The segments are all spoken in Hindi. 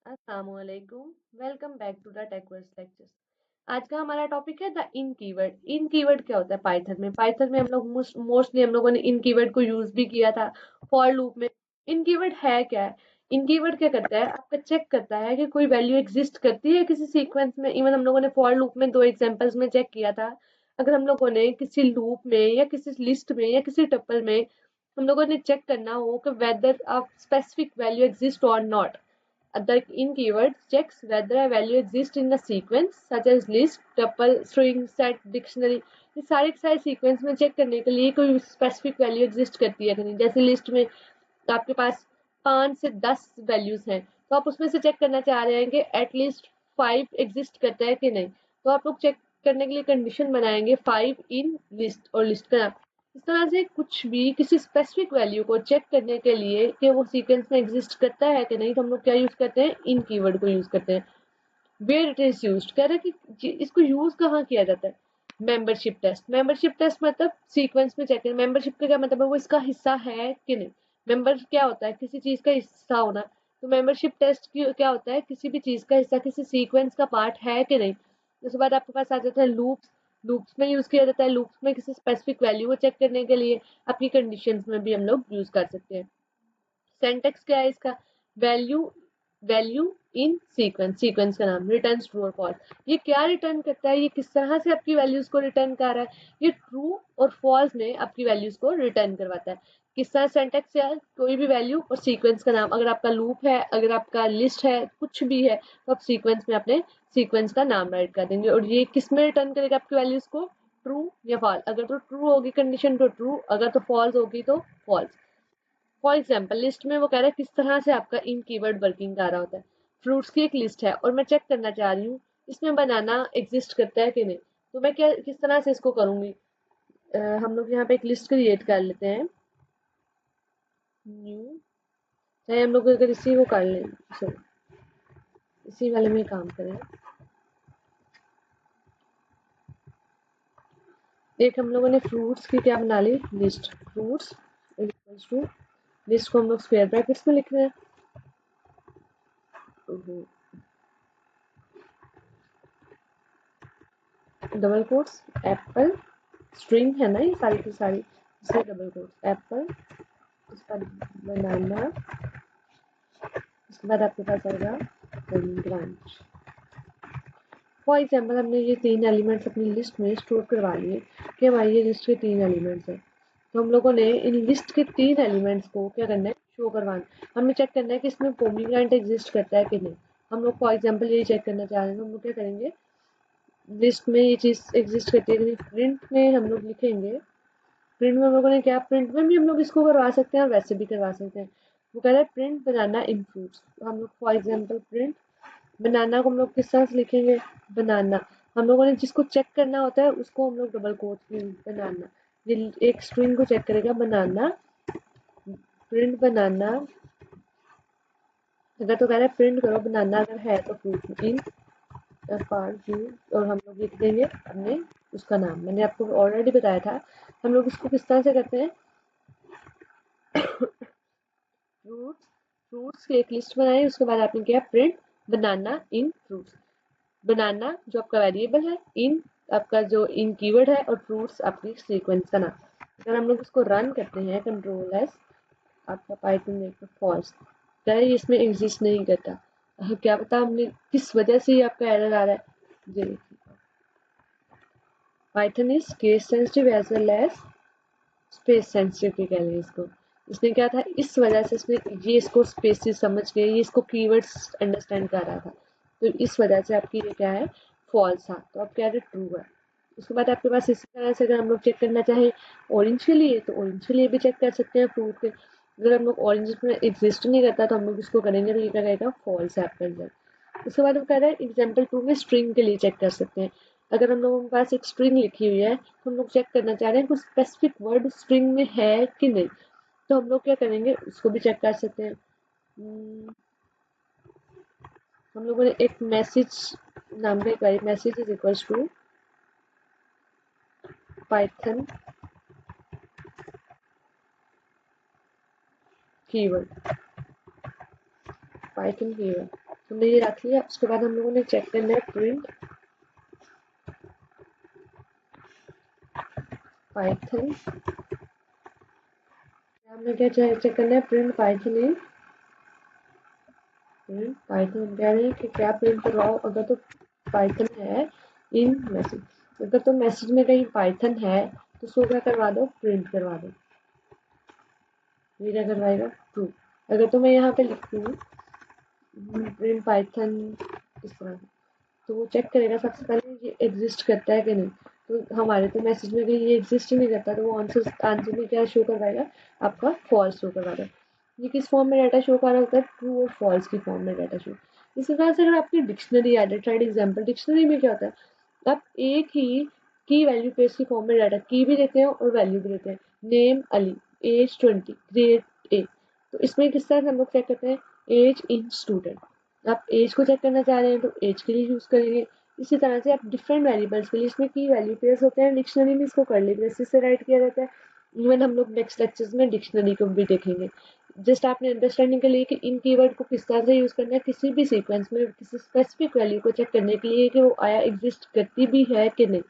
अस्सलामुअलैकुम। Welcome back to the tech words lectures. आज का हमारा टॉपिक है the in keyword. In keyword क्या होता है पाइथन में हम लोग मोस्टली हम लोगों ने इन कीवर्ड को यूज भी किया था फॉर लूप में। इन कीवर्ड है क्या है? इन कीवर्ड क्या करता है, आपका चेक करता है कि कोई वैल्यू एग्जिस्ट करती है किसी सीक्वेंस में। इवन हम लोगों ने फॉर लूप में दो एग्जांपल्स में चेक किया था। अगर हम लोगों ने किसी लूप में या किसी लिस्ट में या किसी टपल में हम लोगों ने चेक करना हो कि weather a specific value exist और not. The in keyword checks whether a value exists in a sequence such as list, tuple, string, set, dictionary. ये सारे के सारे सीक्वेंस में चेक करने के लिए कोई स्पेसिफिक वैल्यू एग्जिस्ट करती है कि नहीं। जैसे लिस्ट में आपके पास 5 से 10 वैल्यूज हैं, तो आप उसमें से चेक करना चाह रहे हैं कि एटलीस्ट 5 एग्जिस्ट करता है कि नहीं। तो आप लोग चेक करने के लिए कंडीशन बनाएंगे 5 इन लिस्ट और लिस्ट का नाम। इस तरह से कुछ भी किसी स्पेसिफिक वैल्यू को चेक करने के लिए कि वो सीक्वेंस में एग्जिस्ट करता है कि नहीं, तो हम लोग क्या यूज करते हैं, इन कीवर्ड को यूज करते हैं। वेयर इट इज यूज्ड, कह रहे हैं कि इसको यूज कहाँ किया जाता है। मेंबरशिप टेस्ट मतलब सीक्वेंस में चेक करें। मेंबरशिप का क्या मतलब है, वो इसका हिस्सा है कि नहीं। मेंबर क्या होता है, किसी चीज का हिस्सा होना। तो मेंबरशिप टेस्ट क्या होता है, किसी भी चीज का हिस्सा किसी सीक्वेंस का पार्ट है कि नहीं। उसके बाद आपके पास आ जाता है लूप्स। लूप्स में यूज किया जाता है, लूप्स में किसी स्पेसिफिक वैल्यू को चेक करने के लिए। आपकी कंडीशंस में भी हम लोग यूज कर सकते हैं। सिंटैक्स क्या है इसका, value value in sequence, sequence का नाम, रिटर्न ट्रू और फॉल्स। ये क्या रिटर्न करता है, ये किस तरह से आपकी वैल्यूज को रिटर्न कर रहा है, ये ट्रू और फॉल्स में आपकी वैल्यूज को रिटर्न करवाता है। किस तरह सिंटैक्स है, कोई भी वैल्यू और सीक्वेंस का नाम। अगर आपका लूप है, अगर आपका लिस्ट है, कुछ भी है, तो आप सीक्वेंस में अपने सीक्वेंस का नाम राइट कर देंगे और ये किस में रिटर्न करेगा आपकी वैल्यूज को, ट्रू या फॉल्स। अगर तो ट्रू होगी कंडीशन तो ट्रू, अगर तो फॉल्स होगी तो फॉल्स। फॉर एग्जाम्पल लिस्ट में वो कह रहा है किस तरह से आपका इन कीवर्ड वर्किंग कर रहा होता है। फ्रूट्स की एक लिस्ट है और मैं चेक करना चाह रही हूँ इसमें बनाना एग्जिस्ट करता है कि नहीं। तो मैं क्या किस तरह से इसको करूंगी, हम लोग यहाँ पे एक लिस्ट क्रिएट कर लेते हैं, न्यू। चाहे हम लोग अगर इसी को कर लें, सॉरी इसी वाले में काम करें। एक हम लोगों ने फ्रूट्स की क्या बना ली, list. Fruits equals to list को हम लोग स्क्वायर ब्रैकेट्स में लिख रहे हैं, डबल कोट्स एप्पल, स्ट्रिंग है ना ये सारी की सारी, इसलिए डबल कोट्स एप्पल, उसका बनाना, उसके बाद आपके पास आएगा ब्रांच। फॉर एग्जाम्पल हमने ये 3 एलिमेंट्स अपनी लिस्ट में स्टोर करवा लिए कि हमारी ये लिस्ट के 3 एलिमेंट्स हैं। तो हम लोगों ने इन लिस्ट के 3 एलिमेंट्स को क्या करना है, शो करवाना। हमें चेक करना है कि इसमें पोमीग्रेनेट एग्जिस्ट करता है कि नहीं। हम लोग फॉर एग्जाम्पल यही चेक करना चाह रहे हैं, तो हम लोग क्या करेंगे, लिस्ट में ये चीज़ एग्जिस्ट करती है कि नहीं। प्रिंट में हम लोग लिखेंगे, प्रिंट में हम लोगों ने क्या, प्रिंट में भी हम लोग इसको करवा सकते हैं और वैसे भी करवा सकते हैं। वो कह रहा है प्रिंट बनाना इन फ्रूट्स। तो हम लोग फॉर एग्जाम्पल प्रिंट बनाना को हम लोग किस तरह से लिखेंगे, बनाना। हम लोगों ने जिसको चेक करना होता है उसको हम लोग डबल कोट में बनाना। ये एक स्ट्रिंग को चेक करेगा, बनाना, प्रिंट बनाना। अगर तो कह रहा है प्रिंट करो बनाना, अगर है तो fruit in F R you, और हम लोग लिख देंगे अपने उसका नाम। मैंने आपको ऑलरेडी बताया था हम लोग इसको किस तरह से करते हैं। फ्रूट्स, फ्रूट्स की एक लिस्ट बनाई, उसके बाद आपने किया प्रिंट बनाना इन फ्रूट्स। बनाना जो आपका वेरिएबल है, इन आपका जो इन कीवर्ड है, और फ्रूट्स आपकी सीक्वेंस का नाम। अगर हम लोग इसको रन करते हैं कंट्रोल एस, आपका पाइथन में फॉल्स क्या है, इसमें एग्जिस्ट नहीं करता। क्या पता हमने किस वजह से ये आपका एरर आ रहा है। जी, Python is case sensitive as well as space sensitive भी कह लें इसको। इसने क्या था, इस वजह से इसने ये इसको स्पेसिस समझ के ये इसको कीवर्ड्स अंडरस्टैंड कर रहा था, तो इस वजह से आपकी ये क्या है, फॉल्स था। तो आप कह रहे ट्रू है। उसके बाद आपके पास इसी तरह से अगर हम लोग चेक करना चाहें ऑरेंज के लिए, तो ऑरेंज के लिए भी चेक कर सकते हैं फ्रूट के। अगर हम लोग ऑरेंज में एग्जिस्ट नहीं करता तो हम लोग इसको करेंगे तो ये क्या कहेगा, फॉल्स है आपका रिजल्ट। उसके बाद हम कह रहे हैं एग्जाम्पल 2 में स्ट्रिंग के लिए चेक कर सकते हैं। अगर हम लोगों के पास एक स्ट्रिंग लिखी हुई है तो हम लोग चेक करना चाह रहे हैं कुछ स्पेसिफिक वर्ड स्ट्रिंग में है कि नहीं, तो हम लोग क्या करेंगे, उसको भी चेक कर सकते हैं। हम लोगों ने एक मैसेज नाम का एक message is equals to Python keyword, Python keyword. हमने ये रख लिया। उसके बाद हम लोगों ने चेक करना है प्रिंट पाइथन। हमने क्या चेक करना है, print Python in print Python. कह रहे हैं कि क्या प्रिंट करवाओ, अगर तो पाइथन है इन मैसेज, अगर तो मैसेज में कहीं पाइथन है तो उसको क्या करवा दो, प्रिंट करवा दो। ये क्या करवाएगा, ट्रू। अगर तो मैं यहाँ पे लिखूँ प्रिंट पाइथन इस तरह से, तो वो चेक करेगा सबसे पहले ये एग्जिस्ट करता है कि नहीं। तो हमारे तो मैसेज में कहीं ये एग्जिस्ट ही नहीं करता, तो वो आंसर में क्या शो करवाएगा, आपका फॉल्स शो करवाएगा। ये किस फॉर्म में डाटा शो कर रहा होता है, ट्रू और फॉल्स की फॉर्म में डाटा शो। इसी तरह से अगर आपकी डिक्शनरी है, ट्राइड एग्जाम्पल, डिक्शनरी में क्या होता है, आप एक ही की वैल्यू पेज की फॉर्म में डाटा की भी देते हैं और वैल्यू भी देते हैं। Name Ali, age 20, grade A. तो इसमें किस तरह से हम लोग चेक करते हैं, एज इन स्टूडेंट। आप एज को चेक करना चाह रहे हैं तो एज के लिए यूज करेंगे। इसी तरह से आप डिफरेंट वेरिएबल्स के लिए, इसमें की वैल्यू पेयर्स होते हैं, डिक्शनरी में इसको कर्ली ब्रेसेस से राइट किया जाता है। इवन हम लोग नेक्स्ट लेक्चर्स में डिक्शनरी को भी देखेंगे। जस्ट आपने अंडरस्टैंडिंग के लिए कि इन कीवर्ड को किस तरह से यूज करना है, किसी भी सीक्वेंस में किसी स्पेसिफिक वैल्यू को चेक करने के लिए कि वो आया एग्जिस्ट करती भी है कि नहीं,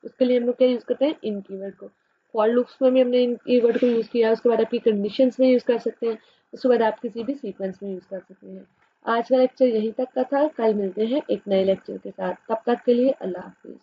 उसके लिए हम लोग क्या यूज करते हैं, इन कीवर्ड को। फॉर लूप्स में भी हमने इन कीवर्ड को यूज किया, उसके बाद आपकी कंडीशंस में यूज कर सकते हैं, उसके बाद आप किसी भी सीक्वेंस में यूज कर सकते हैं। आज का लेक्चर यहीं तक का था, कल मिलते हैं एक नए लेक्चर के साथ, तब तक के लिए अल्लाह हाफिज।